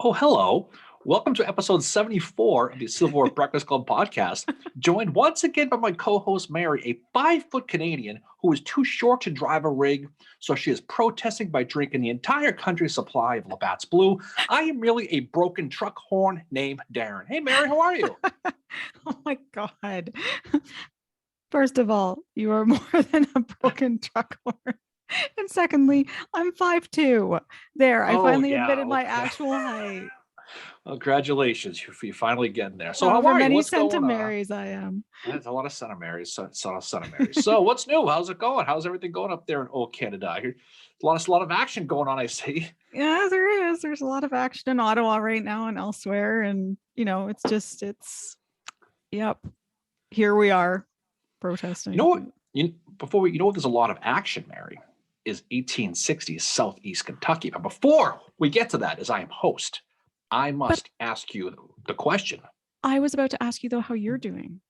Oh, hello. Welcome to episode 74 of the Civil War Breakfast Club podcast. Joined once again by my co host, Mary, a 5-foot Canadian who is too short to drive a rig, so she is protesting by drinking the entire country's supply of Labatt's Blue. I am really a broken truck horn named Darren. Hey, Mary, how are you? Oh my God. First of all, you are more than a broken truck horn. And secondly, I'm 5'2". There, I Oh, finally yeah. admitted my Okay. actual height. Well, congratulations. You finally getting there. So, how However are you? many What's going on? centimaries I am. It's a lot of Santa Marys. So, it's a lot of Santa Marys. So, what's new? How's it going? How's everything going up there in old Canada? I hear a lot of action going on, I see. Yeah, there is. There's a lot of action in Ottawa right now and elsewhere. And, yep, here we are You know protesting. what? There's a lot of action, Mary, is 1860s Southeast Kentucky. But before we get to that, as I am host, I But must ask you the question. I was about to ask you, though, how you're doing.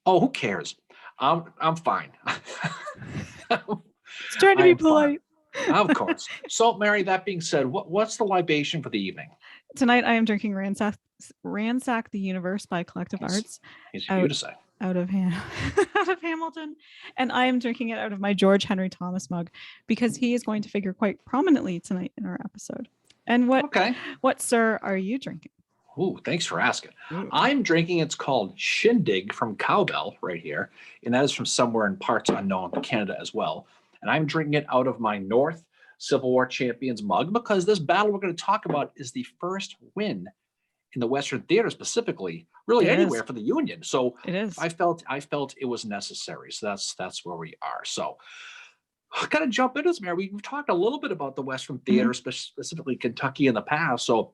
Oh, who cares? I'm fine. It's trying to I be am fine. polite. Of course. So, Mary, that being said, what's the libation for the evening? Tonight I am drinking Ransack the Universe by Collective He's, Arts he's for you out to say. out of out of Hamilton, and I am drinking it out of my George Henry Thomas mug because he is going to figure quite prominently tonight in our episode. And Okay. what, sir, are you drinking? Ooh, thanks for asking. Ooh. I'm drinking, it's called Shindig from Cowbell right here. And that is from somewhere in parts unknown to Canada as well. And I'm drinking it out of my North Civil War Champions mug because this battle we're going to talk about is the first win in the Western Theater specifically, really It anywhere is. for the Union. So It is. I felt it was necessary. So that's where we are. So I gotta jump into this, Mary. We've talked a little bit about the Western Theater, specifically Kentucky in the past. So,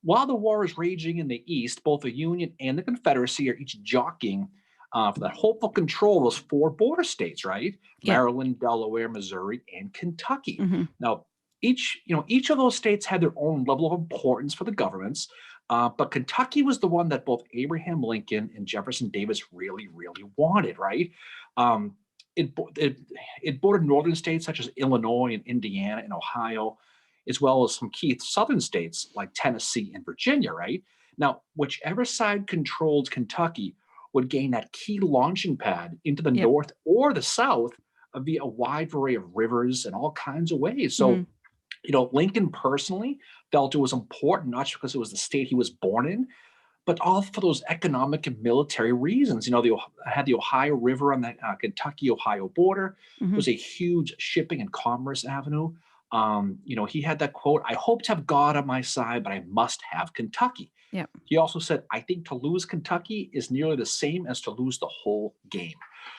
while the war is raging in the East, both the Union and the Confederacy are each jockeying for that hopeful control of those 4 border states, right? Yeah. Maryland, Delaware, Missouri, and Kentucky. Mhm. Now, each of those states had their own level of importance for the governments, but Kentucky was the one that both Abraham Lincoln and Jefferson Davis really, really wanted, right? Um, it bordered northern states such as Illinois and Indiana and Ohio, as well as some key southern states like Tennessee and Virginia, right? Now, whichever side controlled Kentucky would gain that key launching pad into the Yep. north or the south via a wide array of rivers and all kinds of ways. Mhm. So, Lincoln personally felt it was important, not just because it was the state he was born in, but all for those economic and military reasons. They had the Ohio River on the Kentucky-Ohio border. It Mhm. was a huge shipping and commerce avenue. He had that quote, "I hope to have God on my side, but I must have Kentucky." Yep. He also said, "I think to lose Kentucky is nearly the same as to lose the whole game."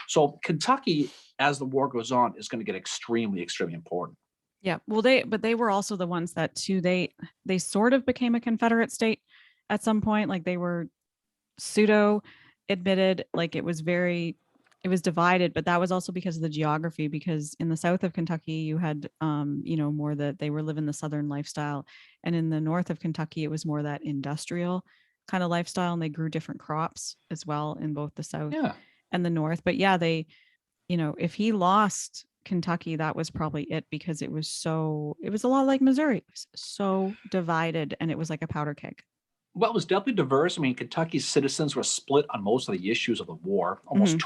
So Kentucky, as the war goes on, is going to get extremely, extremely important. Yeah. Well, they were also the ones that too, they sort of became a Confederate state at some point. Like they were pseudo admitted, like it was divided, but that was also because of the geography, because in the south of Kentucky you had more that they were living the southern lifestyle, and in the north of Kentucky it was more that industrial kind of lifestyle, and they grew different crops as well in both the south Yeah. and the north. But yeah, they, if he lost Kentucky, that was probably it, because it was a lot like Missouri. It was so divided, and it was like a powder keg. Well, it was definitely diverse. I mean, Kentucky's citizens were split on most of the issues of the war. Mhm. Almost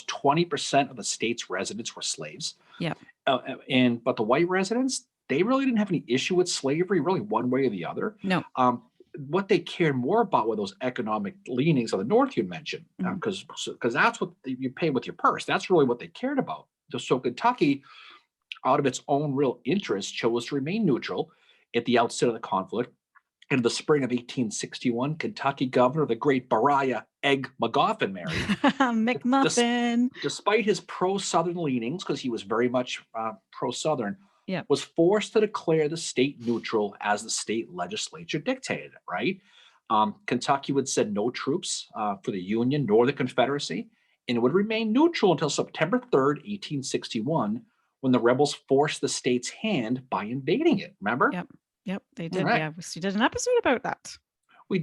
20% of the state's residents were slaves. Yeah. But the white residents, they really didn't have any issue with slavery, really one way or the other. No. What they cared more about were those economic leanings of the North you mentioned, Mhm. because that's what you pay with your purse. That's really what they cared about. So Kentucky, out of its own real interest, chose to remain neutral at the outset of the conflict. In the spring of 1861, Kentucky Governor, the great Beriah Egg McGoffin, Mary, des- McMuffin. despite his pro-Southern leanings, because he was very much pro-Southern, Yeah. was forced to declare the state neutral as the state legislature dictated it, right? Kentucky would send no troops for the Union nor the Confederacy, and it would remain neutral until September 3rd, 1861, when the rebels forced the state's hand by invading it. Remember? Yep. Yep. They All did. right. Yeah. We did an episode about that.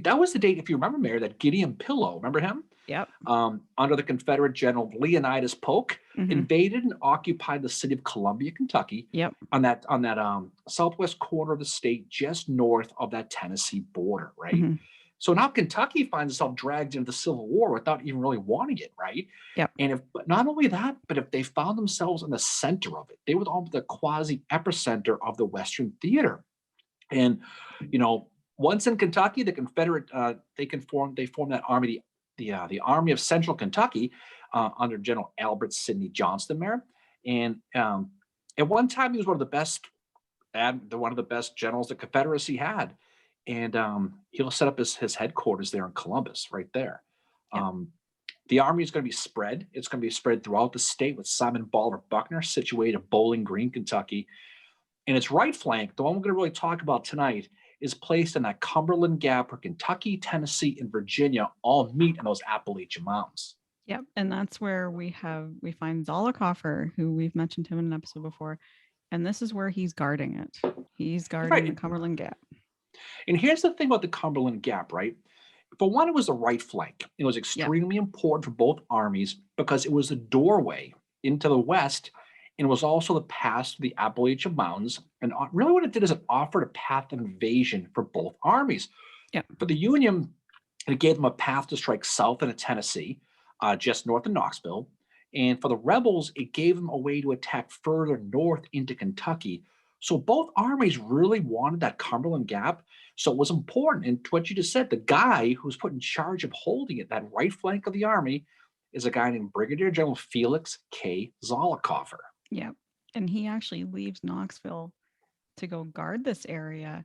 That was the date, if you remember, Mary, that Gideon Pillow, remember him? Yep. Under the Confederate General Leonidas Polk, Hmm. invaded and occupied the city of Columbia, Kentucky, Yep. on that southwest corner of the state, just north of that Tennessee border, right? Hmm. So now Kentucky finds itself dragged into the Civil War without even really wanting it, right? Yep. And if but not only that, but if they found themselves in the center of it, they were almost the quasi epicenter of the Western theater. And you know, once in Kentucky, the Confederate they formed that army, the Army of Central Kentucky, under General Albert Sidney Johnston there. And at one time, he was one of the best generals the Confederacy had. And he'll set up his headquarters there in Columbus, right there. Yep. Um, the army is going to be spread. It's going to be spread throughout the state with Simon Bolivar Buckner situated at Bowling Green, Kentucky. And its right flank, the one we're going to really talk about tonight, is placed in that Cumberland Gap where Kentucky, Tennessee, and Virginia all meet in those Appalachian Mountains. Yep. And that's where we find Zollicoffer, who we've mentioned him in an episode before. And this is where he's guarding it. He's guarding the Right. Cumberland Gap. And here's the thing about the Cumberland Gap, right? For one, it was the right flank. It was Yep. extremely important for both armies because it was the doorway into the West and was also the pass to the Appalachian Mountains. And really, what it did is it offered a path of invasion for both armies. Yep. For the Union, it gave them a path to strike south into Tennessee, just north of Knoxville. And for the rebels, it gave them a way to attack further north into Kentucky. So both armies really wanted that Cumberland Gap. So it was important. And to what you just said, the guy who's put in charge of holding it, that right flank of the army, is a guy named Brigadier General Felix K. Zollicoffer. Yep. And he actually leaves Knoxville to go guard this area.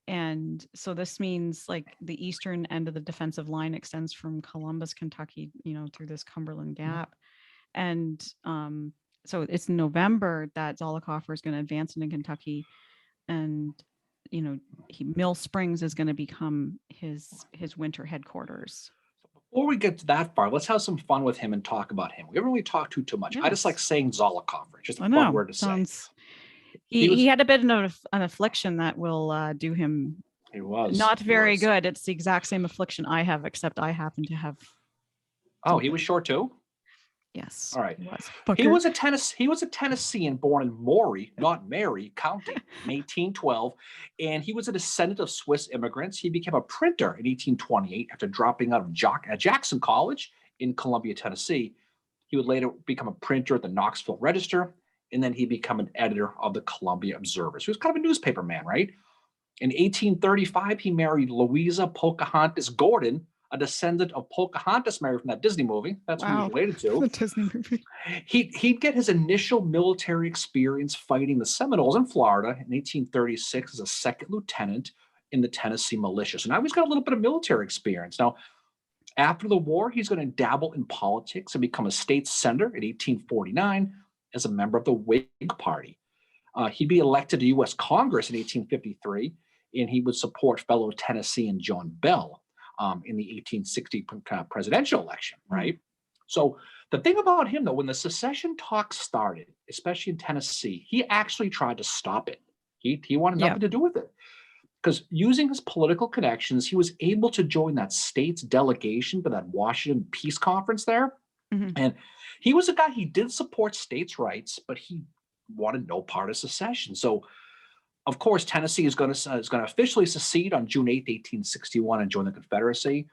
And so this means like the eastern end of the defensive line extends from Columbus, Kentucky, through this Cumberland Gap. And so it's November that Zollicoffer is going to advance into Kentucky. And, Mill Springs is going to become his winter headquarters. Before we get to that far, let's have some fun with him and talk about him. We haven't really talked too much. I just Yes. like saying Zollicoffer. It's just a I fun know. word to say. He had a bit of an affliction that will do him He was not very good. It's the exact same affliction I have, except I happen to have. Oh, he was short too? Yes. All right. He was a Tennessean born in Maury, not Mary County, in 1812, and he was a descendant of Swiss immigrants. He became a printer in 1828 after dropping out of Jackson College in Columbia, Tennessee. He would later become a printer at the Knoxville Register, and then he became an editor of the Columbia Observer. So he was kind of a newspaper man, right? In 1835, he married Louisa Pocahontas Gordon, a descendant of Pocahontas married from that Disney movie. That's who he's related to. The Disney movie. He'd get his initial military experience fighting the Seminoles in Florida in 1836 as a second lieutenant in the Tennessee militia. So now he's got a little bit of military experience. Now, after the war, he's going to dabble in politics and become a state senator in 1849 as a member of the Whig Party. He'd be elected to U.S. Congress in 1853, and he would support fellow Tennessean John Bell in the 1860 presidential election, right? So the thing about him, though, when the secession talks started, especially in Tennessee, he actually tried to stop it. He wanted nothing to do with it. Because using his political connections, he was able to join that state's delegation for that Washington Peace Conference there. Mm-hmm. And he was a guy, he did support states' rights, but he wanted no part of secession. So, of course, Tennessee is going to officially secede on June 8th, 1861, and join the Confederacy.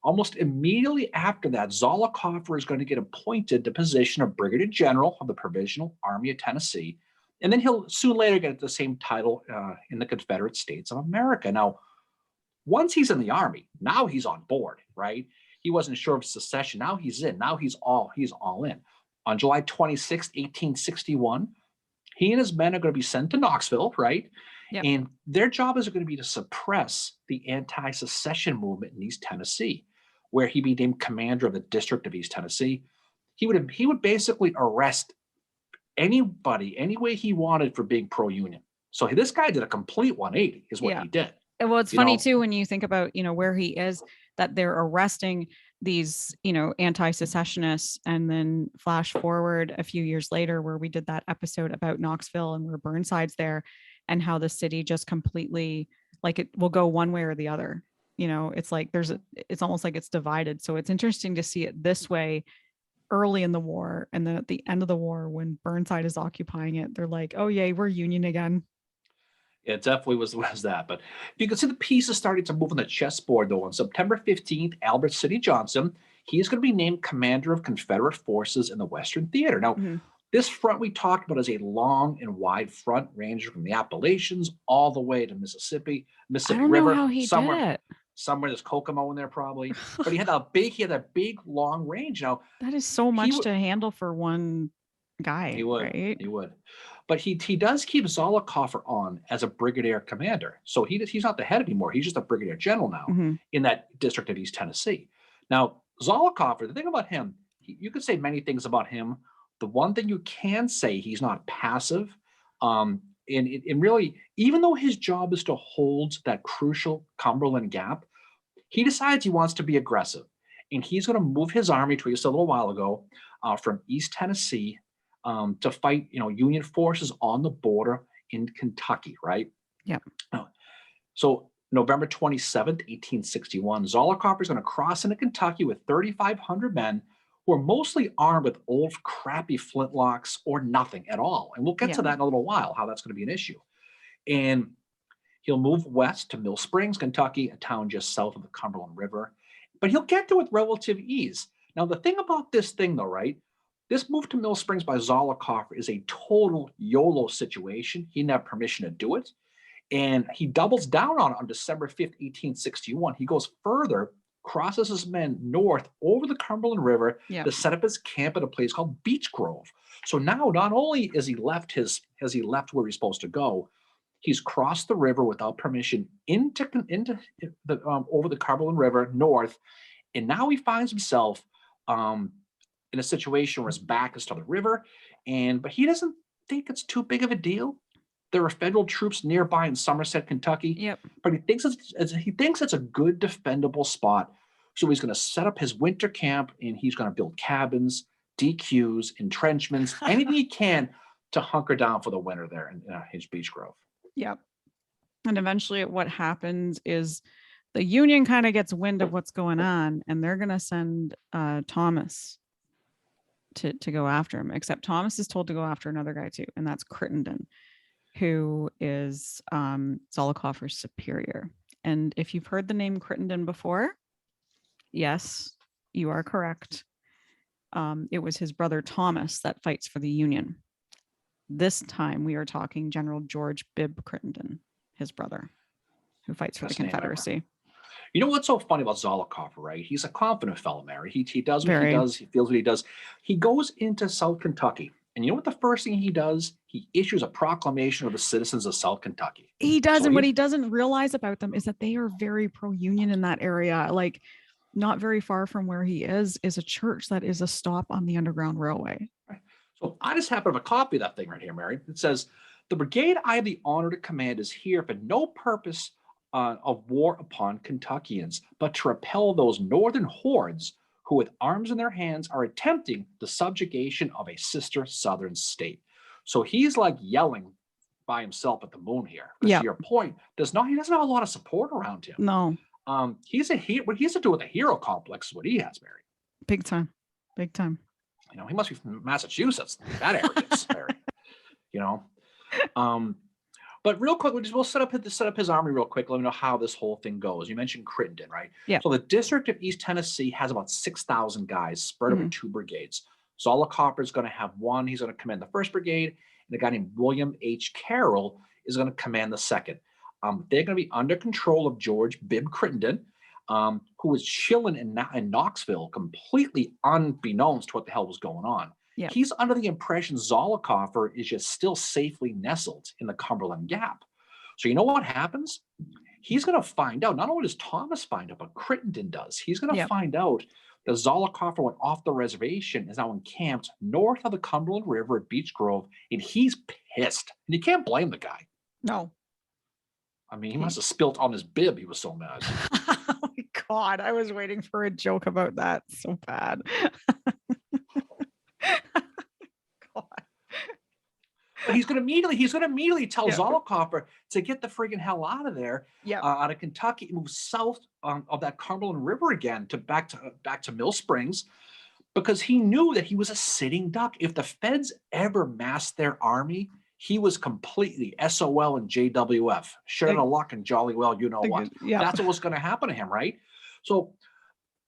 Almost immediately after that, Zollicoffer is going to get appointed to the position of Brigadier General of the Provisional Army of Tennessee. And then he'll soon later get the same title in the Confederate States of America. Now, once he's in the Army, now he's on board, right? He wasn't sure of secession. Now he's in. Now he's all in. On July 26, 1861, he and his men are going to be sent to Knoxville, right? Yep. And their job is going to be to suppress the anti-secession movement in East Tennessee, where he became commander of the District of East Tennessee. He would basically arrest anybody, any way he wanted for being pro-union. So this guy did a complete 180 is what he did. Well, it's funny too, when you think about, where he is, that they're arresting these, anti-secessionists, and then flash forward a few years later where we did that episode about Knoxville and where Burnside's there and how the city just completely, like, it will go one way or the other. it's like it's almost like it's divided. So it's interesting to see it this way early in the war, and then at the end of the war when Burnside is occupying it, they're like, oh yay, we're Union again. It definitely was that. But you can see the pieces starting to move on the chessboard, though. On September 15th, Albert Sidney Johnson, he's going to be named commander of Confederate forces in the Western Theater. Now, Mhm. this front we talked about is a long and wide front ranging from the Appalachians all the way to Mississippi, I Mississippi don't know how River, he did somewhere, it. somewhere there's Kokomo in there probably. But he had that big long range. Now, That is so he much would to handle for one he guy, would. right? He would. But he does keep Zollicoffer on as a brigadier commander. So he's not the head anymore. He's just a brigadier general now Mhm. in that district of East Tennessee. Now, Zollicoffer, the thing about him, you could say many things about him. The one thing you can say, he's not passive. And really, even though his job is to hold that crucial Cumberland Gap, he decides he wants to be aggressive. And he's going to move his army, to just a little while ago, from East Tennessee to fight, Union forces on the border in Kentucky, right? Yep. So November 27th, 1861, Zollicoffer is going to cross into Kentucky with 3,500 men who are mostly armed with old, crappy flintlocks or nothing at all. And we'll get Yeah. to that in a little while, how that's going to be an issue. And he'll move west to Mill Springs, Kentucky, a town just south of the Cumberland River. But he'll get there with relative ease. Now, the thing about this thing, though, right? This move to Mill Springs by Zollicoffer is a total YOLO situation. He didn't have permission to do it. And he doubles down on December 5th, 1861. He goes further, crosses his men north over the Cumberland River Yep. to set up his camp at a place called Beech Grove. So now not only has he left where he's supposed to go, he's crossed the river without permission into the over the Cumberland River north, and now he finds himself in a situation where his back is to the river, but he doesn't think it's too big of a deal. There are federal troops nearby in Somerset, Kentucky, Yep. but he thinks it's a good defendable spot. So he's going to set up his winter camp, and he's going to build cabins, DQs, entrenchments, anything he can to hunker down for the winter there in his Beech Grove. Yep. And eventually what happens is the Union kind of gets wind of what's going on, and they're going to send Thomas to go after him, except Thomas is told to go after another guy too, and that's Crittenden, who is Zollicoffer's superior. And if you've heard the name Crittenden before, yes, you are correct. It was his brother Thomas that fights for the Union. This time we are talking General George Bibb Crittenden, his brother, who fights for the Confederacy. You know what's so funny about Zollicoffer, right? He's a confident fellow, Mary. He does what Very. he does. He feels what he does. He goes into South Kentucky. And you know what the first thing he does? He issues a proclamation of the citizens of South Kentucky. He does. And what he doesn't realize about them is that they are very pro-Union in that area. Like, not very far from where he is a church that is a stop on the Underground Railway. Right. So I just happen to have a copy of that thing right here, Mary. It says, "The brigade I have the honor to command is here for no purpose of war upon Kentuckians, but to repel those northern hordes who with arms in their hands are attempting the subjugation of a sister southern state." So he's like yelling by himself at the moon here. Yeah. To your point, he doesn't have a lot of support around him. No. He's a hero. What he has to do with a hero complex is what he has, Mary. Big time. Big time. He must be from Massachusetts. That arrogance, Mary. But real quick, we'll set up his army real quick. Let me know how this whole thing goes. You mentioned Crittenden, right? Yeah. So the district of East Tennessee has about 6,000 guys spread over 2 brigades. Zollicoffer is going to have one. He's going to command the 1st brigade, and a guy named William H. Carroll is going to command the 2nd. They're going to be under control of George Bibb Crittenden, who was chilling in Knoxville, completely unbeknownst to what the hell was going on. Yep. He's under the impression Zollicoffer is just still safely nestled in the Cumberland Gap. So you know what happens? He's going to find out, not only does Thomas find out, but Crittenden does. He's going to find out that Zollicoffer went off the reservation, is now encamped north of the Cumberland River at Beech Grove, and he's pissed. And you can't blame the guy. No. I mean, he must have spilt on his bib. He was so mad. Oh my God. I was waiting for a joke about that so bad. God. But he's gonna immediately tell Yeah. Zollicoffer to get the friggin' hell out of there, Yep. out of Kentucky, move south of that Cumberland River again to back to Mill Springs, because he knew that he was a sitting duck. If the feds ever massed their army, he was completely SOL and JWF, shit out Like, of luck and jolly well, you know what. yep. That's what was going to happen to him, right? So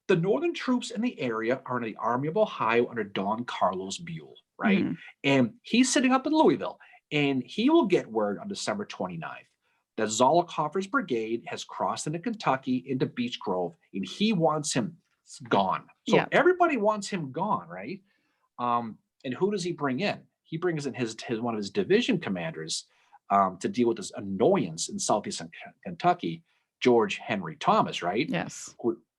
the Northern troops in the area are in the Army of Ohio under Don Carlos Buell, right? Mhm. And he's sitting up in Louisville, and he will get word on December 29th that Zollicoffer's brigade has crossed into Kentucky, into Beech Grove, and he wants him gone. So Yep. everybody wants him gone, right? And who does he bring in? He brings in his one of his division commanders to deal with this annoyance in southeastern Kentucky, George Henry Thomas, right? Yes.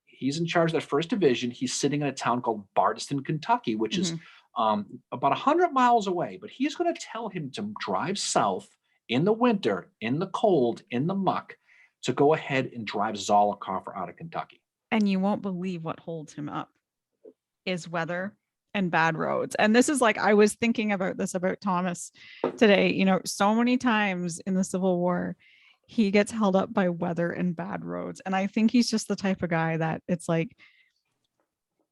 He's in charge of the first division. He's sitting in a town called Bardstown, Kentucky, which is Mhm. about 100 miles away. But he's going to tell him to drive south in the winter, in the cold, in the muck, to go ahead and drive Zollicoffer out of Kentucky. And you won't believe what holds him up is weather and bad roads. And this is like, I was thinking about this about Thomas today. So many times in the Civil War, he gets held up by weather and bad roads. And I think he's just the type of guy that it's like,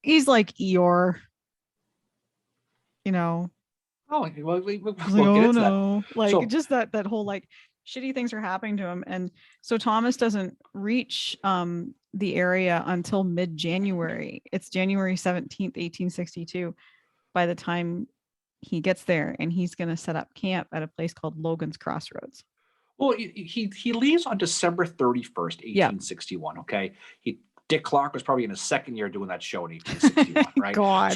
he's like Eeyore, you know, Oh, well, he's like, we'll get oh into that. no, like So just that whole like shitty things are happening to him. And so Thomas doesn't reach the area until mid-January. It's January 17th, 1862 by the time he gets there, and he's going to set up camp at a place called Logan's Crossroads. Well, he leaves on December 31st, Yeah. 1861. Okay, Dick Clark was probably in his second year doing that show in 1861, right? God.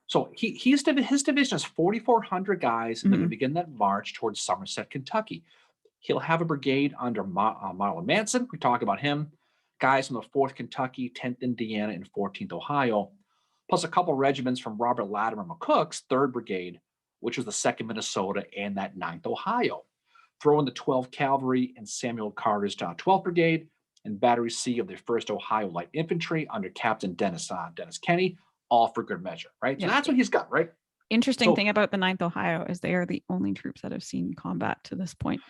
So his division is 4,400 guys, and they're going Mhm. to begin that march towards Somerset, Kentucky. He'll have a brigade under Marlon Manson. We talk about him. Guys from the 4th Kentucky, 10th Indiana, and 14th Ohio, plus a couple regiments from Robert Latimer McCook's 3rd Brigade, which was the 2nd Minnesota and that 9th Ohio. Throw in the 12th Cavalry and Samuel Carter's 12th Brigade and Battery C of the 1st Ohio Light Infantry under Captain Dennis Kenny, all for good measure, right? So Yeah. that's what he's got, right? Interesting So, thing about the 9th Ohio is they are the only troops that have seen combat to this point.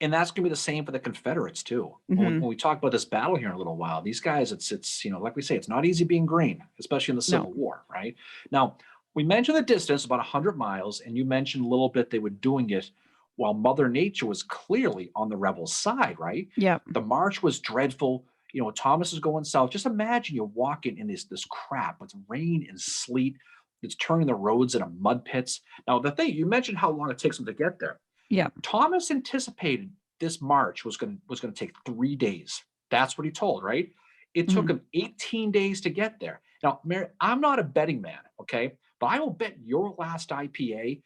and that's going to be the same for the Confederates too. Mhm. When we talk about this battle here in a little while, these guys, it's like we say, it's not easy being green, especially in the No. Civil War, right? Now, we mentioned the distance, about 100 miles, and you mentioned a little bit they were doing it while Mother Nature was clearly on the rebels' side, right? Yep. The march was dreadful. Thomas is going south. Just imagine you're walking in this crap with rain and sleet. It's turning the roads into mud pits. Now, the thing you mentioned how long it takes them to get there. Yep. Thomas anticipated this march was going to take 3 days. That's what he told, right? It took him 18 days to get there. Now, Mary, I'm not a betting man, okay, but I will bet your last IPA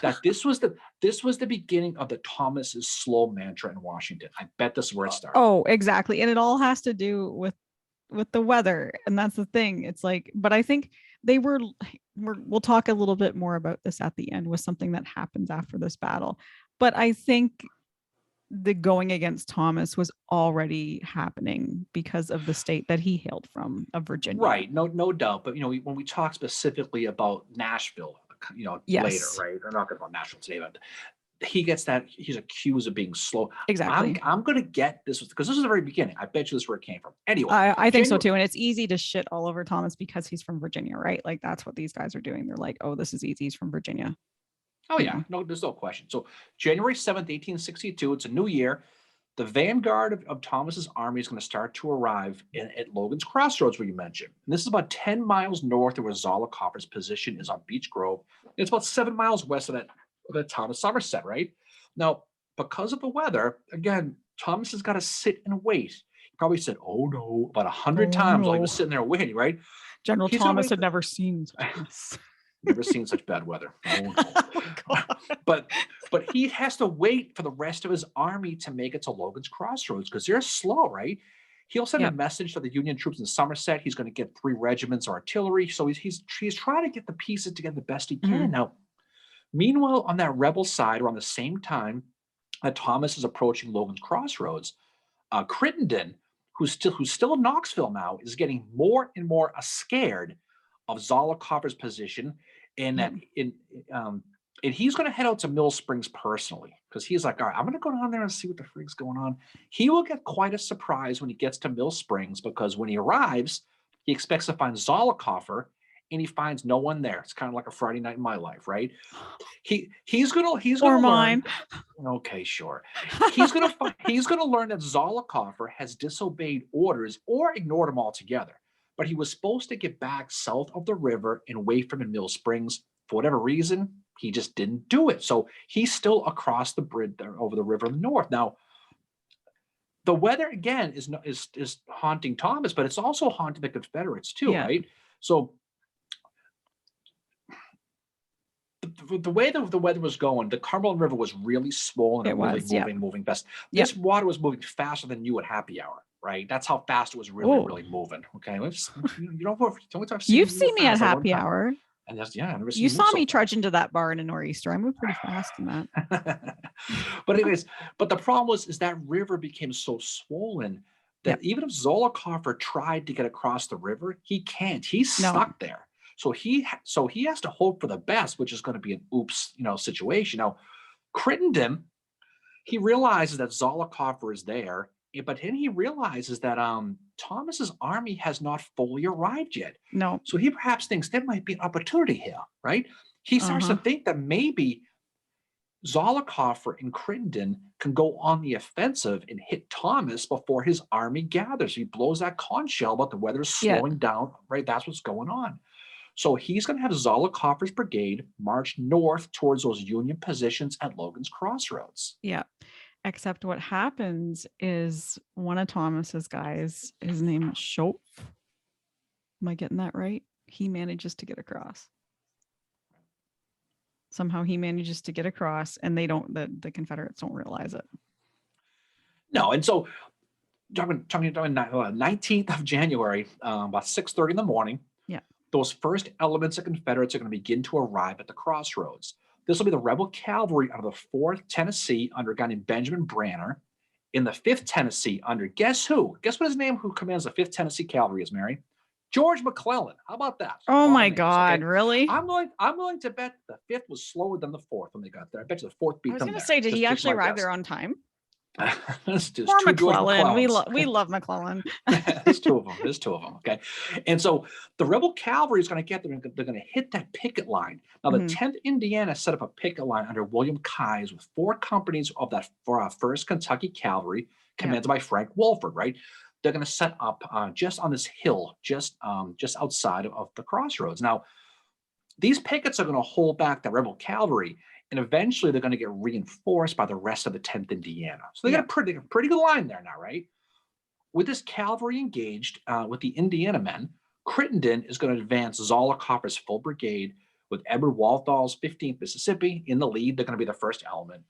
that this was the beginning of the Thomas's slow mantra in Washington. I bet this is where it started. Oh, exactly. And it all has to do with the weather. And that's the thing. It's like, but I think we'll talk a little bit more about this at the end with something that happens after this battle. But I think the going against Thomas was already happening because of the state that he hailed from, of Virginia. Right, no doubt. But when we talk specifically about Nashville, later, Yes. right? We're not going about Nashville today, but he's accused of being slow. Exactly. I'm going to get this because this is the very beginning. I bet you this is where it came from. Anyway, I think so too. And it's easy to shit all over Thomas because he's from Virginia, right? Like that's what these guys are doing. They're like, oh, this is easy. He's from Virginia. Oh yeah, no, there's no question. So January 7th, 1862, it's a new year. The vanguard of Thomas's army is going to start to arrive at Logan's Crossroads, where you mentioned. And this is about 10 miles north of where Zollicoffer's position is on Beech Grove. It's about 7 miles west of that town of Somerset, right? Now, because of the weather, again, Thomas has got to sit and wait. He probably said, "Oh no," about 100 times while he was sitting there waiting, right? General Thomas had never seen never seen such bad weather. Oh no. But he has to wait for the rest of his army to make it to Logan's Crossroads because they're slow, right? He'll send a message to the Union troops in Somerset. He's going to get 3 regiments of artillery. So he's trying to get the pieces together the best he can. Now, meanwhile, on that rebel side, around the same time that Thomas is approaching Logan's Crossroads, Crittenden, who's still in Knoxville now, is getting more and more scared of Zollicoffer's position, and that And he's going to head out to Mill Springs personally because he's like, all right, I'm going to go down there and see what the freak's going on. He will get quite a surprise when he gets to Mill Springs because when he arrives, he expects to find Zollicoffer and he finds no one there. It's kind of like a Friday night in my life, right? He's Or gonna learn. mine. Okay, sure. He's gonna learn that Zollicoffer has disobeyed orders or ignored them altogether. But he was supposed to get back south of the river and wait for him in Mill Springs. For whatever reason, he just didn't do it. So he's still across the bridge there over the river in the north. Now, the weather again is haunting Thomas, but it's also haunting the Confederates too, Yeah, right? So the way the weather was going, the Cumberland River was really swollen it and really was. Yep. moving fast. Yep. This water was moving faster than you at happy hour, right? That's how fast it was Oh, really moving. Okay, you don't I've seen you've you move seen me at fast that one happy time, hour. and that's yeah, I've never seen You you move saw so me trudge fast. into that bar in a nor'easter. I moved pretty fast in that. But anyways, but the problem was is that river became so swollen that Yep. even if Zollicoffer tried to get across the river, he can't. He's No. stuck there. So he has to hope for the best, which is going to be an oops, situation. Now, Crittenden, he realizes that Zollicoffer is there, but then he realizes that Thomas's army has not fully arrived yet. No. So he perhaps thinks there might be an opportunity here, right? He starts to Uh-huh. think that maybe Zollicoffer and Crittenden can go on the offensive and hit Thomas before his army gathers. He blows that conch shell about the weather is Yeah. slowing down, right? That's what's going on. So he's going to have Zollicoffer's brigade march north towards those Union positions at Logan's Crossroads. Yeah. Except what happens is one of Thomas's guys, his name is Schoepf. Am I getting that right? He manages to get across. Somehow he manages to get across, and the Confederates don't realize it. No, and so talking 19th of January, about 6:30 in the morning. Yeah. Those first elements of Confederates are going to begin to arrive at the crossroads. This will be the rebel cavalry out of the 4th Tennessee under a guy named Benjamin Branner. In the 5th Tennessee under guess who? Guess what his name who commands the 5th Tennessee Cavalry is, Mary? George McClellan. How about that? Oh Of all my names, God, okay? really? I'm willing to bet the 5th was slower than the 4th when they got there. I bet you the 4th I beat was them going to there. say, did he Just actually my arrive guess. there on time? There's Poor two George McClellan. We McClellans. love McClellan. There's two of them. There's two of them. Okay. And so the rebel cavalry is going to get there. They're going to hit that picket line. Now, the 10th Indiana set up a picket line under William Keyes with 4 companies of that 1st Kentucky Cavalry, commanded by Frank Wolford, right? They're going to set up just on this hill, just outside of the crossroads. Now, these pickets are going to hold back the rebel cavalry, and eventually they're going to get reinforced by the rest of the 10th Indiana. So they got a pretty good line there now, right? With this cavalry engaged with the Indiana men, Crittenden is going to advance Zollicoffer's full brigade with Edward Walthal's 15th Mississippi in the lead. They're going to be the first element.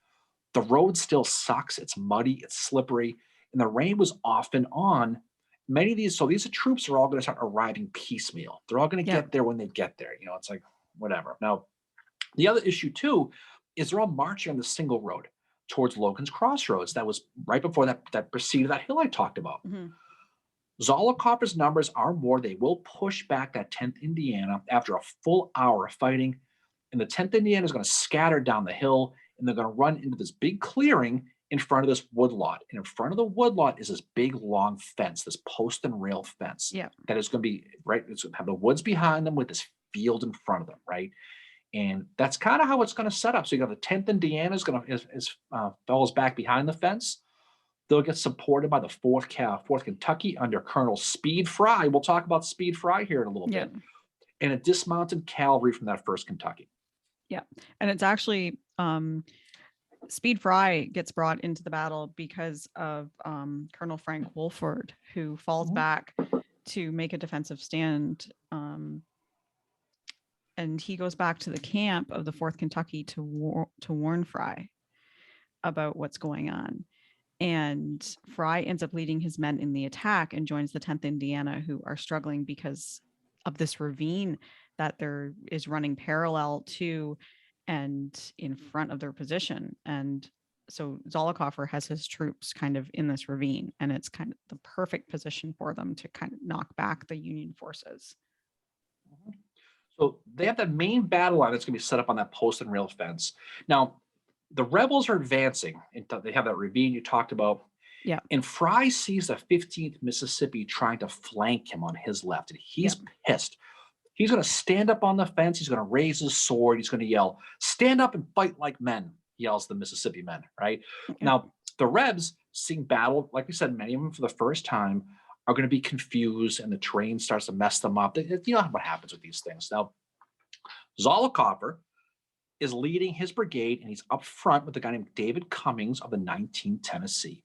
The road still sucks. It's muddy, it's slippery, and the rain was off and on. Many of these troops are all going to start arriving piecemeal. They're all going to get there when they get there. It's like whatever. Now, the other issue too is they're all marching on the single road towards Logan's Crossroads. That was right before that preceded that hill I talked about. Zollicoffer's numbers are more. They will push back that 10th Indiana after a full hour of fighting, and the 10th Indiana is going to scatter down the hill, and they're going to run into this big clearing in front of this woodlot. And in front of the woodlot is this big long fence, this post and rail fence. Yeah. That is going to be right. It's going to have the woods behind them with this field in front of them, right? And that's kind of how it's going to set up. So you got the 10th Indiana is follows back behind the fence. They'll get supported by the 4th Kentucky under Colonel Speed Fry. We'll talk about Speed Fry here in a little bit. And a dismounted cavalry from that 1st Kentucky. Yeah. And it's actually Speed Fry gets brought into the battle because of Colonel Frank Wolford, who falls back to make a defensive stand. And he goes back to the camp of the 4th Kentucky to warn Fry about what's going on. And Fry ends up leading his men in the attack and joins the 10th Indiana, who are struggling because of this ravine that there is running parallel to and in front of their position. And so Zollicoffer has his troops kind of in this ravine, and it's kind of the perfect position for them to kind of knock back the Union forces. So they have that main battle line that's going to be set up on that post and rail fence. Now, the rebels are advancing. And they have that ravine you talked about. Yeah. And Fry sees the 15th Mississippi trying to flank him on his left. And Yeah. he's pissed. He's going to stand up on the fence. He's going to raise his sword. He's going to yell, "Stand up and fight like men," yells the Mississippi men, right? Yeah. Now, the Rebs, seeing battle, like we said, many of them for the first time, are going to be confused and the terrain starts to mess them up. You know what happens with these things. Now, Zollicoffer is leading his brigade and he's up front with a guy named David Cummings of the 19th Tennessee.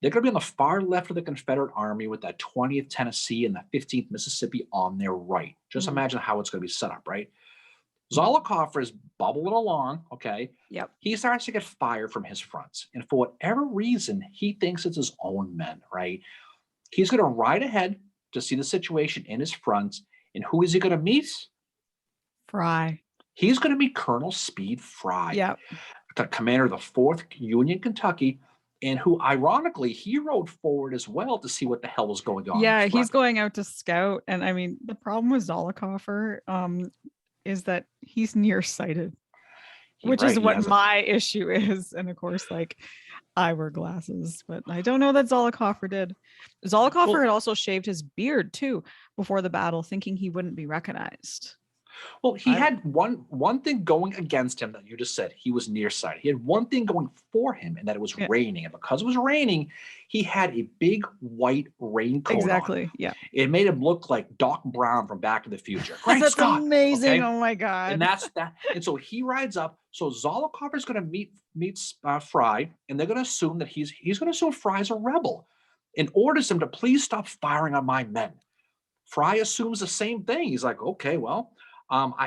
They're going to be on the far left of the Confederate Army with that 20th Tennessee and the 15th Mississippi on their right. Just imagine how it's going to be set up, right? Zollicoffer is bubbling along, okay? Yep. He starts to get fired from his fronts. And for whatever reason, he thinks it's his own men, right? He's going to ride ahead to see the situation in his front. And who is he going to meet? Fry. He's going to meet Colonel Speed Fry, Yep. the commander of the 4th Union Kentucky, and who, ironically, he rode forward as well to see what the hell was going on. Yeah, he's going out to scout. And I mean, the problem with Zollicoffer is that he's nearsighted, which is what my issue is. And of course, like, I wear glasses, but I don't know that Zollicoffer did. Zollicoffer had also shaved his beard too before the battle, thinking he wouldn't be recognized. Well, he had one thing going against him that you just said. He was nearsighted. He had one thing going for him, and that it was raining. And because it was raining, he had a big white raincoat Exactly. on. Yeah. It made him look like Doc Brown from Back to the Future. Great That's Scott. amazing. Okay? Oh my God. And that's that. And so he rides up. So Zollicoffer is going to meet Fry, and they're going to assume that he's going to assume Fry's a rebel, and orders him to please stop firing on my men. Fry assumes the same thing. He's like, okay, well.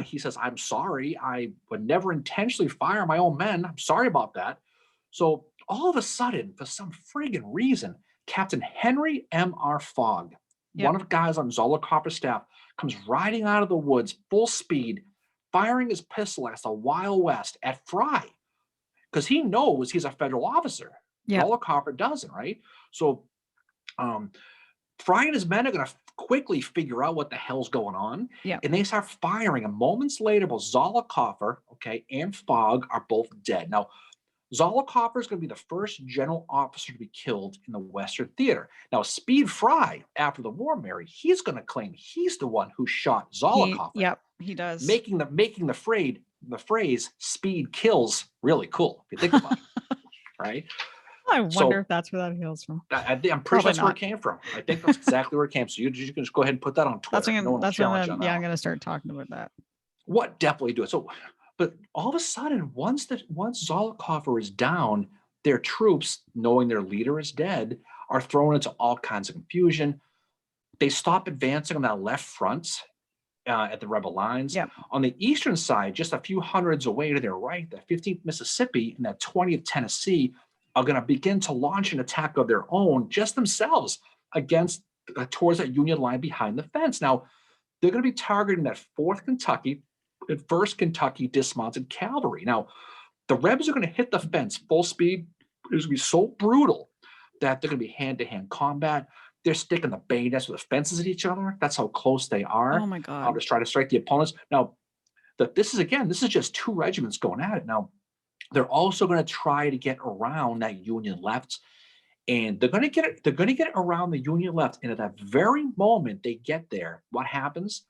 He says, "I'm sorry. I would never intentionally fire my own men. I'm sorry about that." So all of a sudden, for some friggin' reason, Captain Henry M.R. Fogg, one of the guys on Zollicoffer's staff, comes riding out of the woods full speed, firing his pistol as the Wild West at Fry, because he knows he's a federal officer. Zollicoffer doesn't, right? So Fry and his men are going to quickly figure out what the hell's going on. And they start firing. And moments later, both Zollicoffer, and Fogg are both dead. Now, Zollicoffer is going to be the first general officer to be killed in the Western Theater. Now, Speed Fry, after the war, Mary, he's going to claim he's the one who shot Zollicoffer. He does. Making the phrase "speed kills" really cool, if you think about it, right? I wonder if that's where that hails from. I'm pretty sure that's where it came from. I think that's exactly where it came. So you can just go ahead and put that on Twitter. I'm going to start talking about that. What? Definitely do it. So, but all of a sudden, once Zollicoffer is down, their troops, knowing their leader is dead, are thrown into all kinds of confusion. They stop advancing on that left front at the rebel lines. On the eastern side, just a few hundreds away to their right, the 15th Mississippi and that 20th Tennessee are going to begin to launch an attack of their own, just themselves, against towards that Union line behind the fence. Now, they're going to be targeting that 4th Kentucky and 1st Kentucky dismounted cavalry. Now, the Rebs are going to hit the fence full speed. It's going to be so brutal that they're going to be hand-to-hand combat. They're sticking the bayonets with the fences at each other. That's how close they are. Oh my God! To try to strike the opponents. Now, this is just 2 regiments going at it. Now, they're also going to try to get around that Union left, and they're going to get it around the Union left. And at that very moment they get there, what happens?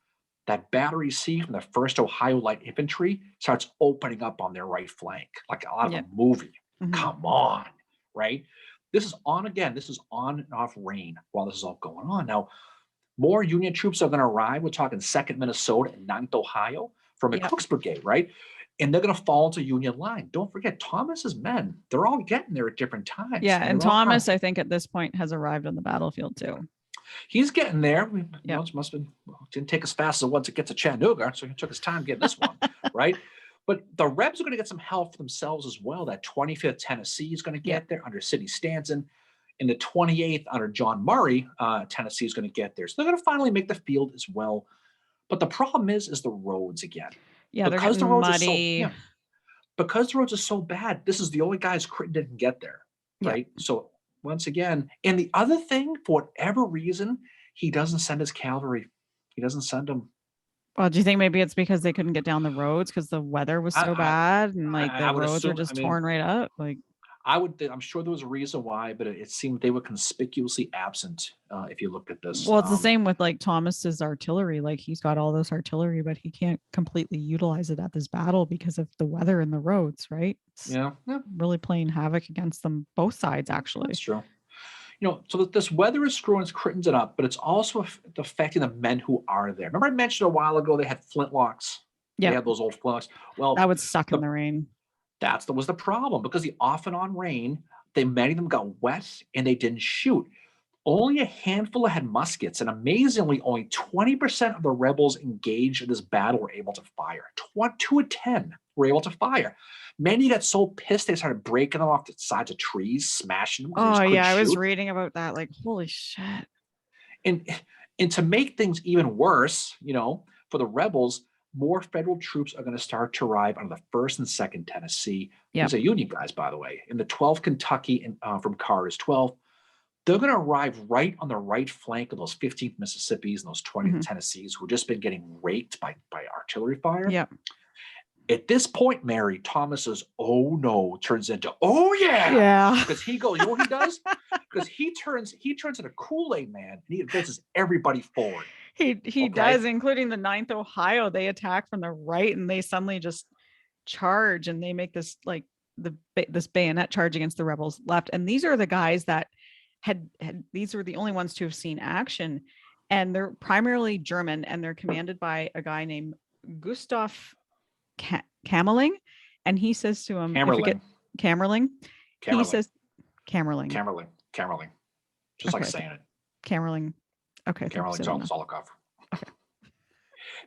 That battery C from the 1st Ohio Light Infantry starts opening up on their right flank, like out of a movie. Come on, right? This is on and off rain while this is all going on. Now, more Union troops are going to arrive. We're talking 2nd Minnesota and 9th Ohio from McCook's brigade, right? And they're going to fall into Union line. Don't forget, Thomas's men, they're all getting there at different times. Yeah, and Thomas, I think at this point, has arrived on the battlefield too. He's getting there. It must have been, didn't take as fast as once it gets to Chattanooga, so he took his time getting this one, right? But the Rebs are going to get some help for themselves as well. That 25th Tennessee is going to get there under Sidney Stanton. And the 28th under John Murray, Tennessee is going to get there. So they're going to finally make the field as well. But the problem is the roads again. Yeah, because the roads muddy. Because the roads are so bad, this is the only guys Critton didn't get there, right? So once again, and the other thing, for whatever reason, he doesn't send his cavalry. He doesn't send them. Well, do you think maybe it's because they couldn't get down the roads because the weather was so I, bad and like I the would roads were assume. I just mean, torn right up? Like, I'm sure there was a reason why, but it seemed they were conspicuously absent. If you look at this, well, it's the same with like Thomas's artillery. Like he's got all this artillery, but he can't completely utilize it at this battle because of the weather and the roads, right? It's yeah, yeah, really playing havoc against them both sides, that's actually. true. So that this weather is screwing Crittenden up, but it's also affecting the men who are there. Remember, I mentioned a while ago they had flintlocks. They Yep. had those old flintlocks. That Well, would suck in the the rain. was the problem because the off and on rain, many of them got wet and they didn't shoot. Only a handful had muskets, and amazingly, only 20% of the rebels engaged in this battle were able to fire. 2 of 10 were able to fire. Many got so pissed they started breaking them off the sides of trees, smashing them because they Oh just couldn't yeah, I was shoot. reading about that. Like, holy shit. And to make things even worse, for the rebels, more federal troops are going to start to arrive on the 1st and 2nd Tennessee. These Yep. are Union guys, by the way. In the 12th Kentucky and from Carter's 12th, they're going to arrive right on the right flank of those 15th Mississippis and those 20th Tennessees who've just been getting raked by artillery fire. Yep. At this point, Mary, Thomas's "oh no" turns into "oh yeah," Yeah. because he goes. You know what he does? Because he turns into Kool-Aid Man and he advances everybody forward. He does, including the 9th Ohio. They attack from the right and they suddenly just charge and they make this like this bayonet charge against the rebels left. And these are the guys that had these were the only ones to have seen action, and they're primarily German and they're commanded by a guy named Gustav Kamerling, and he says to him, Kamerling. He says Kamerling, just like saying it. Kamerling. Okay. Cumberland Gap. Okay.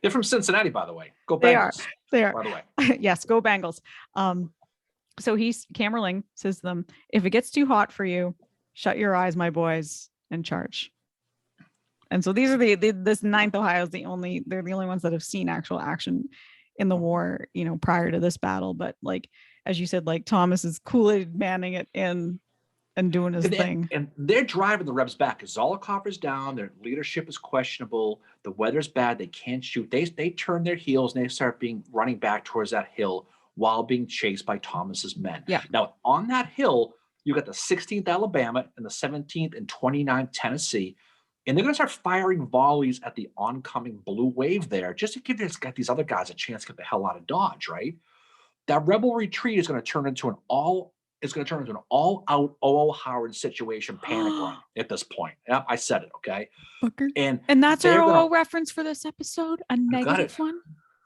They're from Cincinnati, by the way. Go Bengals. They are. By the way. Yes, go Bengals. So Kamerling says to them, if it gets too hot for you, shut your eyes, my boys, and charge. And so these are this 9th Ohio is they're the only ones that have seen actual action in the war, prior to this battle. But like, as you said, like Thomas is Kool-Aid manning it in and doing his thing. And they're driving the rebels back. Zollicoffer is down. Their leadership is questionable. The weather's bad. They can't shoot. They turn their heels and they start running back towards that hill while being chased by Thomas's men. Yeah. Now, on that hill, you got the 16th Alabama and the 17th and 29th Tennessee. And they're going to start firing volleys at the oncoming blue wave there just to give these other guys a chance to get the hell out of Dodge, right? That rebel retreat is going to turn into an all-out O.O. Howard situation panic run at this point. Yep, I said it, okay? Booker. And that's our O.O. reference for this episode, a negative one?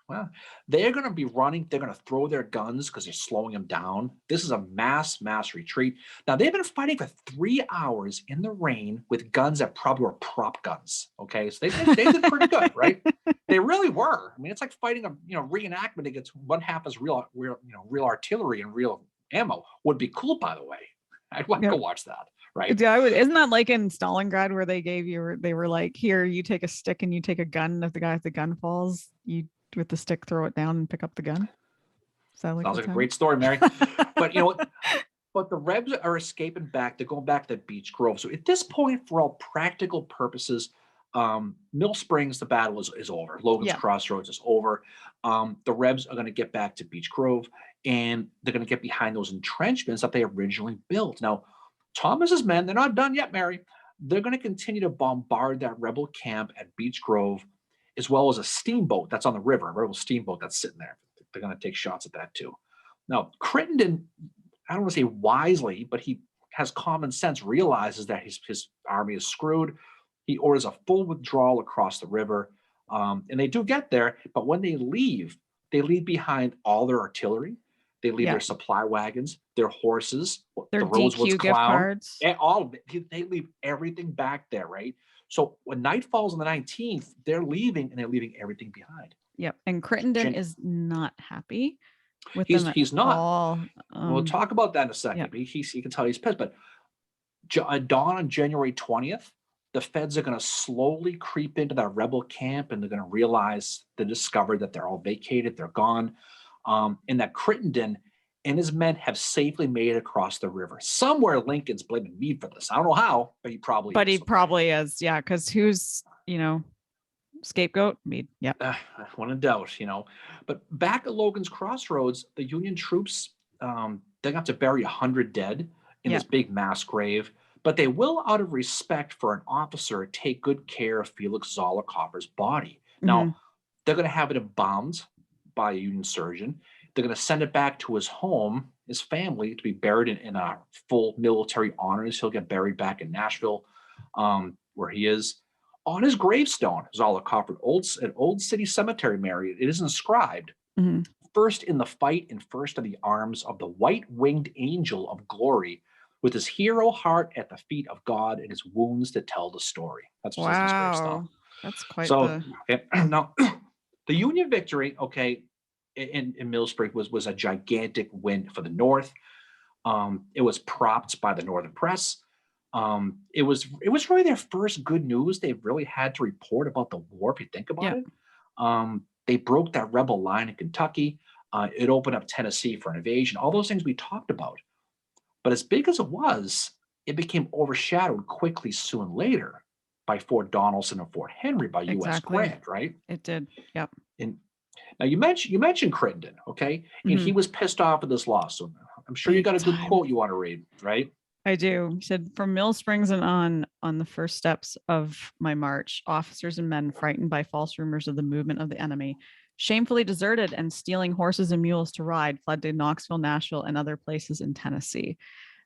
Well, they're going to be running. They're going to throw their guns because they're slowing them down. This is a mass retreat. Now, they've been fighting for 3 hours in the rain with guns that probably were prop guns, okay? So they did pretty good, right? They really were. I mean, it's like fighting a reenactment against one half as real artillery and real ammo. Would be cool, by the way. I'd like to watch that. Right. Yeah, isn't that like in Stalingrad where they were like, here, you take a stick and you take a gun. If the guy with the gun falls, you with the stick throw it down and pick up the gun. Sounds like a great story, Mary. But but the Rebs are escaping back. They're going back to Beech Grove. So at this point, for all practical purposes, Mill Springs, the battle is over. Logan's Crossroads is over. The Rebs are going to get back to Beech Grove, and they're going to get behind those entrenchments that they originally built. Now, Thomas's men, they're not done yet, Mary. They're going to continue to bombard that rebel camp at Beech Grove, as well as a steamboat that's on the river, a rebel steamboat that's sitting there. They're going to take shots at that too. Now, Crittenden, I don't want to say wisely, but he has common sense, realizes that his army is screwed. He orders a full withdrawal across the river, and they do get there. But when they leave behind all their artillery. They leave their supply wagons, their horses, their the Rosewood's DQ gift cards, and all of it. They leave everything back there, right? So when night falls on the 19th, they're leaving and they're leaving everything behind. Yep. And Crittenden is not happy with them. He's not. All. We'll talk about that in a second. Yep. You can tell he's pissed. But dawn on January 20th, the feds are going to slowly creep into that rebel camp, and they're going to realize they discovered that they're all vacated, they're gone. And that Crittenden and his men have safely made it across the river. Somewhere Lincoln's blaming Meade for this. I don't know how, but he probably is. Probably is, yeah, because who's, Scapegoat, Meade. Yep. Uh, when in doubt, But back at Logan's Crossroads, the Union troops, they got to bury 100 dead in this Yep. big mass grave, but they will, out of respect for an officer, take good care of Felix Zollicoffer's body. Hmm. Now, they're going to have it embalmed by a Union surgeon. They're going to send it back to his home, his family, to be buried in a full military honors. He'll get buried back in Nashville, where he is. On his gravestone, Zollicoffer, at Old City Cemetery, Mary, it is inscribed, Hmm. first in the fight and first in the arms of the white-winged angel of glory, with his hero heart at the feet of God and his wounds to tell the story. That's what says in his gravestone. Wow. That's quite So the. now the Union victory, okay, in Mill Spring was a gigantic win for the North. It was propped by the Northern press. It was really their first good news they really had to report about the war. If you think about Yeah. it, they broke that rebel line in Kentucky. It opened up Tennessee for an invasion. All those things we talked about. But as big as it was, it became overshadowed quickly soon later by Fort Donelson and Fort Henry by U.S. Exactly. Grant, right? It did. Yep. And now you mentioned Crittenden, okay? And Hmm. he was pissed off at this loss. So I'm sure you Big got a good time. quote you want to read, right? I do. He said, from Mill Springs and on the first steps of my march, officers and men, frightened by false rumors of the movement of the enemy, shamefully deserted and stealing horses and mules to ride, fled to Knoxville, Nashville, and other places in Tennessee.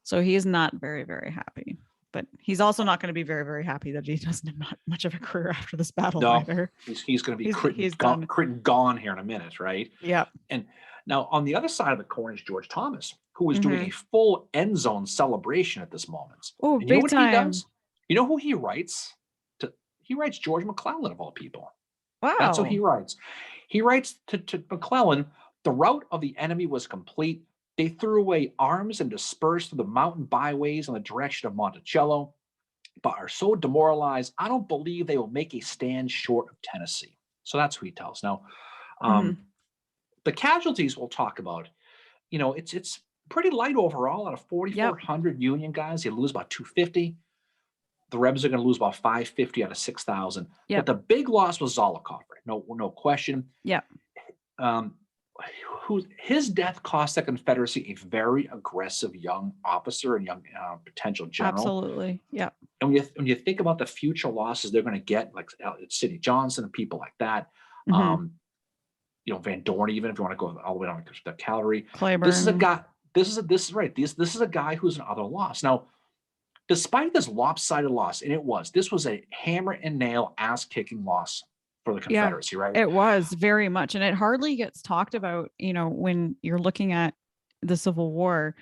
So he is not very, very happy. But he's also not going to be very, very happy that he doesn't have not much of a career after this battle No, either. he's going to be He's done. Crittenden gone here in a minute, right? Yeah. And now on the other side of the coin is George Thomas, who was doing Hmm. a full end zone celebration at this moment. Oh, And you know big what he time. does? You know who he writes? He writes George McClellan of all people. That's who he Wow. writes. He writes to McClellan, the rout of the enemy was complete. They threw away arms and dispersed through the mountain byways in the direction of Monticello, but are so demoralized, I don't believe they will make a stand short of Tennessee. So that's who he tells. Now, Hmm. um, the casualties we'll talk about, it's pretty light overall. Out of Yep. 4,400 Union guys, they lose about 250. The Rebs are going to lose about 550 out of 6,000. But Yep. the big loss was Zollicoffer. No question. Yep. Um, his death cost the Confederacy a very aggressive young officer and young potential general. Absolutely. Yep. And when you think about the future losses they're going to get, like Sidney Johnson and people like that, Hmm. um, Van Dorn, even if you want to go all the way down to the cavalry, this is a Claiborne. guy. This is right. This is a guy who's another loss. Now, despite this lopsided loss, and this was a hammer and nail ass kicking loss for the Yeah, Confederacy, right? it was very much. And it hardly gets talked about, when you're looking at the Civil War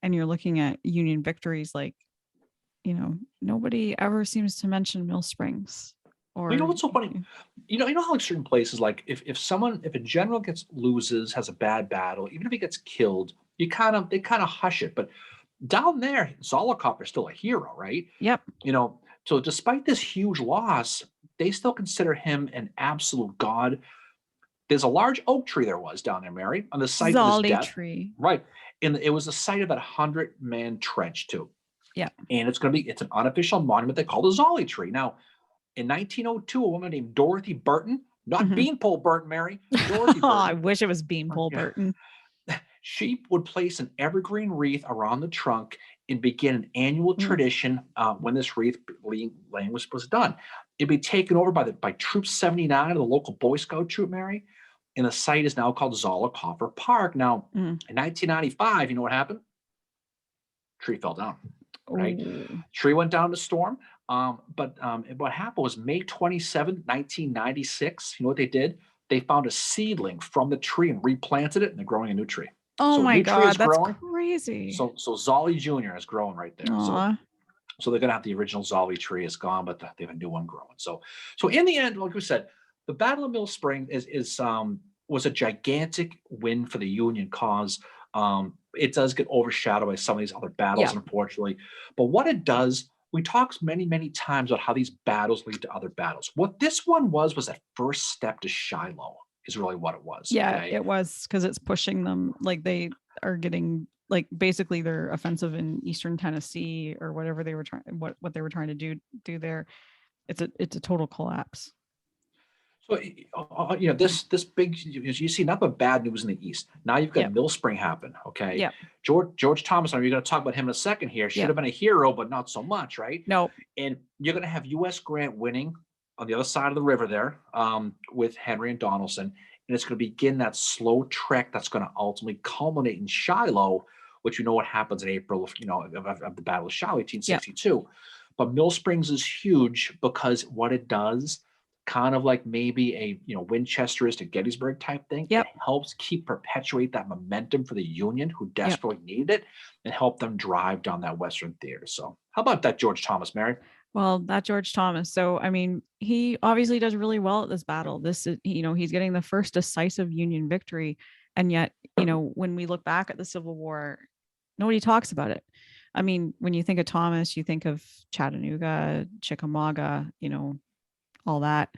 and you're looking at Union victories, like, nobody ever seems to mention Mill Springs Well, you know or, what's so funny? You know how like certain places, like if a general loses, has a bad battle, even if he gets killed, they kind of hush it. But down there, Zollicoffer is still a hero, right? yep. So despite this huge loss, they still consider him an absolute god. There's a large oak tree there was down there, Mary, on the site of his Zolly death. tree. Right. And it was the site of that 100-man trench, too. Yeah. And it's an unofficial monument they call the Zolly tree. Now, in 1902, a woman named Dorothy Burton, not Mhm. Beanpole Burton, Mary, Dorothy I Burton, wish it was Beanpole yeah, Burton. she would place an evergreen wreath around the trunk and begin an annual tradition when this wreath laying was done. It'd be taken over by Troop 79 of the local Boy Scout troop, Mary, and the site is now called Zollicoffer Park. Now, Mm. in 1995, you know what happened? Tree fell down, right? Ooh. Tree went down in a storm. But what happened was May 27, 1996, you know what they did? They found a seedling from the tree and replanted it, and they're growing a new tree. Oh So a my new tree is God, that's growing. crazy. So Zolly Jr. is growing right there. Aw. So they're gonna have the original Zolly tree is gone, but they have a new one growing. So in the end, like we said, the Battle of Mill Spring was a gigantic win for the Union cause. It does get overshadowed by some of these other battles, Yeah. unfortunately. But what it does, we talked many times about how these battles lead to other battles. What this one was that first step to Shiloh is really what it was. Yeah, Okay. it was because it's pushing them, like they are getting, like, basically their offensive in eastern Tennessee or whatever they were trying, what they were trying to do there. It's a total collapse. So, this big, you see nothing but bad news in the East. Now you've got Yep. Mill Spring happen. Okay. Yep. George Thomas, I mean, you're going to talk about him in a second here. Should Yep. have been a hero, but not so much, right? No. And you're going to have U.S. Grant winning on the other side of the river there, with Henry and Donaldson. And it's going to begin that slow trek that's going to ultimately culminate in Shiloh, which you know what happens in April of the Battle of Shiloh, Yep. 1862. But Mill Springs is huge because what it does, kind of like maybe a Winchester is to Gettysburg type thing. It Yep. helps perpetuate that momentum for the Union, who Yep. desperately needed it, and help them drive down that Western theater. So, how about that, George Thomas, Mary? Well, that George Thomas. So, I mean, he obviously does really well at this battle. This is, he's getting the first decisive Union victory. And yet, when we look back at the Civil War, nobody talks about it. I mean, when you think of Thomas, you think of Chattanooga, Chickamauga, all that.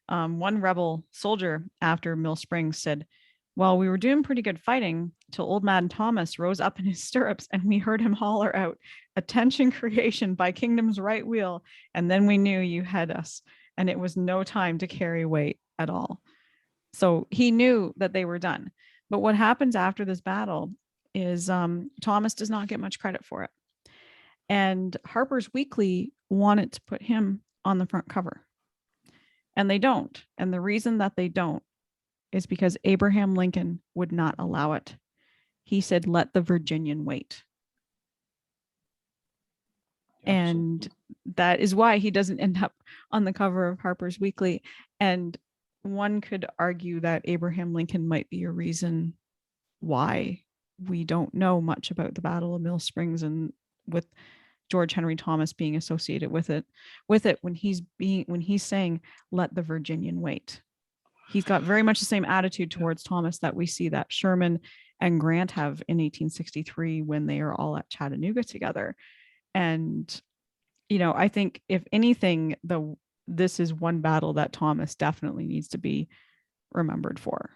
One rebel soldier after Mill Springs said, "Well, we were doing pretty good fighting till old man Thomas rose up in his stirrups and we heard him holler out, 'Attention creation by kingdom's right wheel.' And then we knew you had us. And it was no time to carry weight at all." So he knew that they were done. But what happens after this battle is Thomas does not get much credit for it. And Harper's Weekly wanted to put him on the front cover. And they don't. And the reason that they don't is because Abraham Lincoln would not allow it. He said, "Let the Virginian wait." And that is why he doesn't end up on the cover of Harper's Weekly. And one could argue that Abraham Lincoln might be a reason why we don't know much about the Battle of Mill Springs, and with George Henry Thomas being associated with it when he's saying, "Let the Virginian wait." He's got very much the same attitude towards Thomas that we see that Sherman and Grant have in 1863 when they are all at Chattanooga together. And, I think if anything, this is one battle that Thomas definitely needs to be remembered for,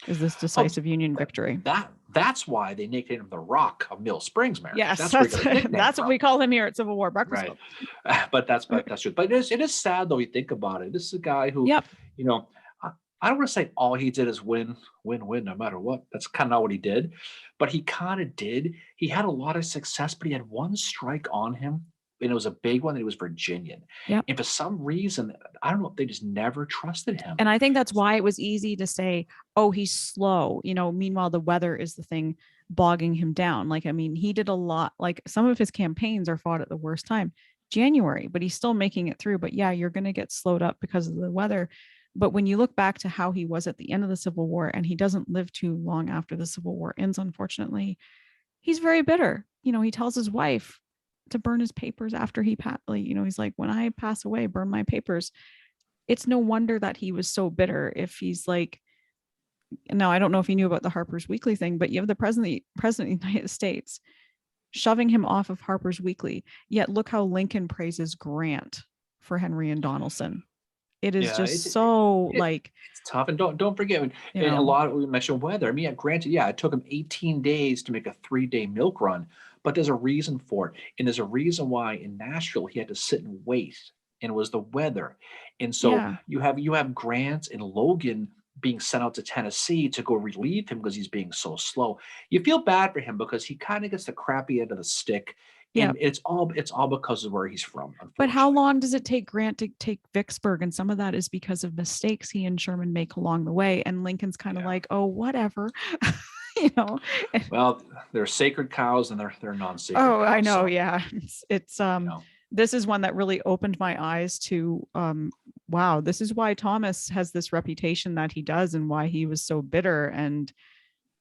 is this decisive Union victory. That's why they nicknamed him the Rock of Mill Springs, Mary. Yes, that's what we call him here at Civil War Breakfast Club. Right. But that's true. But it is sad though. You think about it. This is a guy who, Yep. I don't want to say all he did is win, no matter what. That's kind of not what he did. But he kind of did. He had a lot of success, but he had one strike on him, and it was a big one. And it was Virginian. Yep. And for some reason, I don't know if they just never trusted him. And I think that's why it was easy to say, "Oh, he's slow." Meanwhile, the weather is the thing bogging him down. He did a lot. Like, some of his campaigns are fought at the worst time, January, but he's still making it through. But yeah, you're going to get slowed up because of the weather. But when you look back to how he was at the end of the Civil War, and he doesn't live too long after the Civil War ends, unfortunately, he's very bitter. He tells his wife to burn his papers after he he's like, "When I pass away, burn my papers." It's no wonder that he was so bitter. If he's like, now I don't know if he knew about the Harper's Weekly thing, but you have the president of the United States shoving him off of Harper's Weekly. Yet look how Lincoln praises Grant for Henry and Donaldson. It is it's tough. And don't forget, and a lot of, we mentioned weather. I mean, granted, it took him 18 days to make a 3-day milk run, but there's a reason for it. And there's a reason why in Nashville he had to sit and wait, and it was the weather. And so you have Grant and Logan being sent out to Tennessee to go relieve him because he's being so slow. You feel bad for him because he kind of gets the crappy end of the stick. And it's all because of where he's from. But how long does it take Grant to take Vicksburg? And some of that is because of mistakes he and Sherman make along the way. And Lincoln's kind of like, "Oh, whatever." Well, they're sacred cows and they're non-sacred. Oh, cows, I know. so, Yeah. It's this is one that really opened my eyes to, wow, this is why Thomas has this reputation that he does and why he was so bitter. And,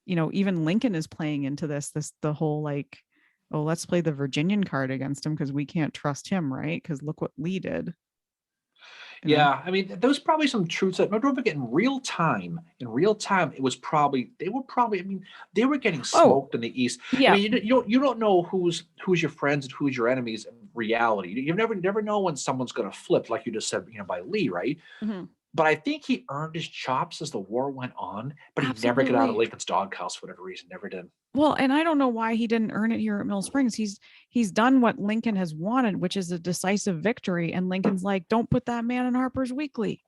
even Lincoln is playing into the whole like, "Oh, let's play the Virginian card against him because we can't trust him," right? Because look what Lee did. I mean, there was probably some truths that, don't forget, in real time, they were getting smoked in the East. Yeah. I mean, you don't know who's your friends and who's your enemies in reality. You never know when someone's going to flip, like you just said, by Lee, right? Mm-hmm. But I think he earned his chops as the war went on, but he never got out of Lincoln's doghouse for whatever reason, never did. Well, and I don't know why he didn't earn it here at Mill Springs. He's done what Lincoln has wanted, which is a decisive victory. And Lincoln's like, "Don't put that man in Harper's Weekly."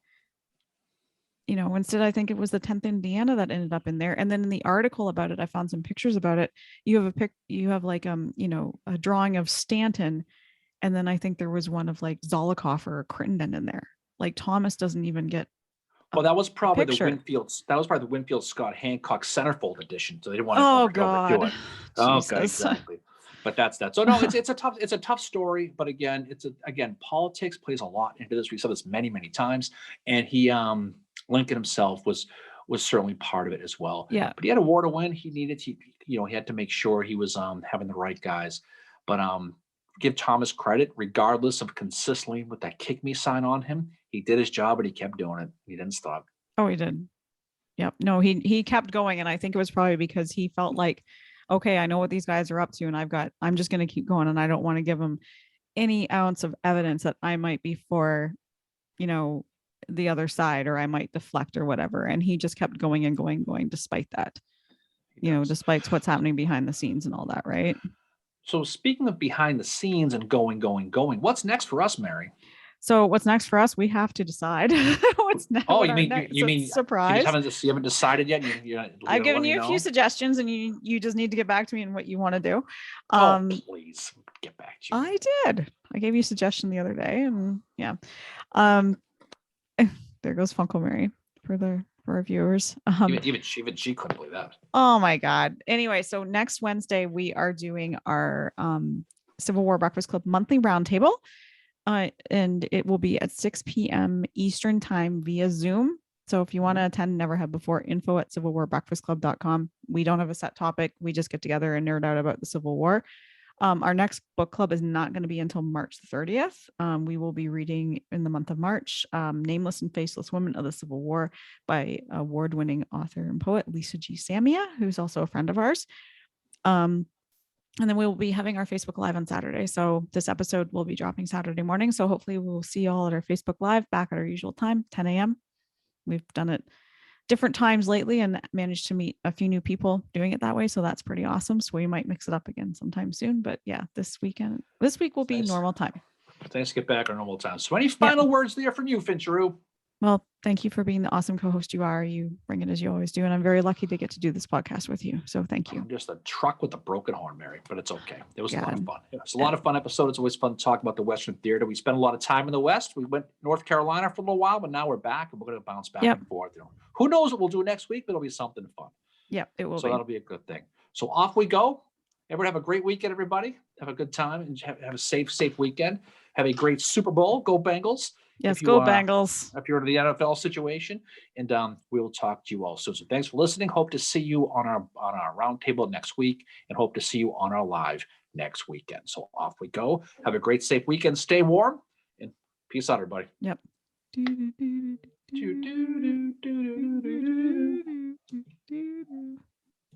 instead I think it was the 10th Indiana that ended up in there. And then in the article about it, I found some pictures about it. You have like a drawing of Stanton, and then I think there was one of like Zolikoff or Crittenden in there. Like Thomas doesn't even get a, Well, that was a probably the picture. Winfield. That was probably the Winfield Scott Hancock centerfold edition, so they didn't want to Oh overdo God. it. Okay, Jesus. exactly. But that's that. So no, it's a tough story. But again, again politics plays a lot into this. We said this many times, and Lincoln himself was certainly part of it as well. Yeah. But he had a war to win. He had to make sure he was having the right guys. But give Thomas credit, regardless of consistently with that kick me sign on him. He did his job, but he kept doing it. He didn't stop. Oh, he did. Yep. No, he kept going. And I think it was probably because he felt like, okay, I know what these guys are up to, and I'm just going to keep going. And I don't want to give them any ounce of evidence that I might be for, you know, the other side, or I might deflect or whatever. And he just kept going and going despite that, despite what's happening behind the scenes and all that. Right. So speaking of behind the scenes and going, what's next for us, Mary? So what's next for us? We have to decide what's next. Oh, What you our mean next you mean surprise. you haven't decided yet? You're I've let given me you a few know. suggestions, and you just need to get back to me on what you want to do. Oh, please get back to you. I did. I gave you a suggestion the other day, and yeah. Um, there goes Funkle Mary for our viewers. Even she couldn't believe that. Oh my God. Anyway, so next Wednesday we are doing our Civil War Breakfast Club monthly roundtable. And it will be at 6 p.m. Eastern time via Zoom. So if you want to attend, never have before, info@civilwarbreakfastclub.com. We don't have a set topic. We just get together and nerd out about the Civil War. Our next book club is not going to be until March the 30th. We will be reading in the month of March, Nameless and Faceless Women of the Civil War by award-winning author and poet Lisa G. Samia, who's also a friend of ours. And then we will be having our Facebook Live on Saturday. So this episode will be dropping Saturday morning. So hopefully we'll see you all at our Facebook Live back at our usual time, 10 a.m. We've done it different times lately and managed to meet a few new people doing it that way. So that's pretty awesome. So we might mix it up again sometime soon. But yeah, this week will be normal time. Thanks to get back on normal time. So any final words there from you, Fincheru? Well, thank you for being the awesome co-host you are. You bring it as you always do. And I'm very lucky to get to do this podcast with you. So thank you. I'm just a truck with a broken horn, Mary, but it's okay. It was a lot of fun. It was a lot of fun episode. It's always fun to talk about the Western theater. We spent a lot of time in the West. We went North Carolina for a little while, but now we're back and we're going to bounce back and forth. Who knows what we'll do next week, but it'll be something fun. Yeah, it will. So that'll be a good thing. So off we go. Everyone have a great weekend, everybody. Have a good time and have a safe weekend. Have a great Super Bowl. Go Bengals. Yes, go Bengals. If you're in the NFL situation, and we will talk to you all soon. So thanks for listening. Hope to see you on our roundtable next week, and hope to see you on our live next weekend. So off we go. Have a great, safe weekend. Stay warm, and peace out, everybody. Yep.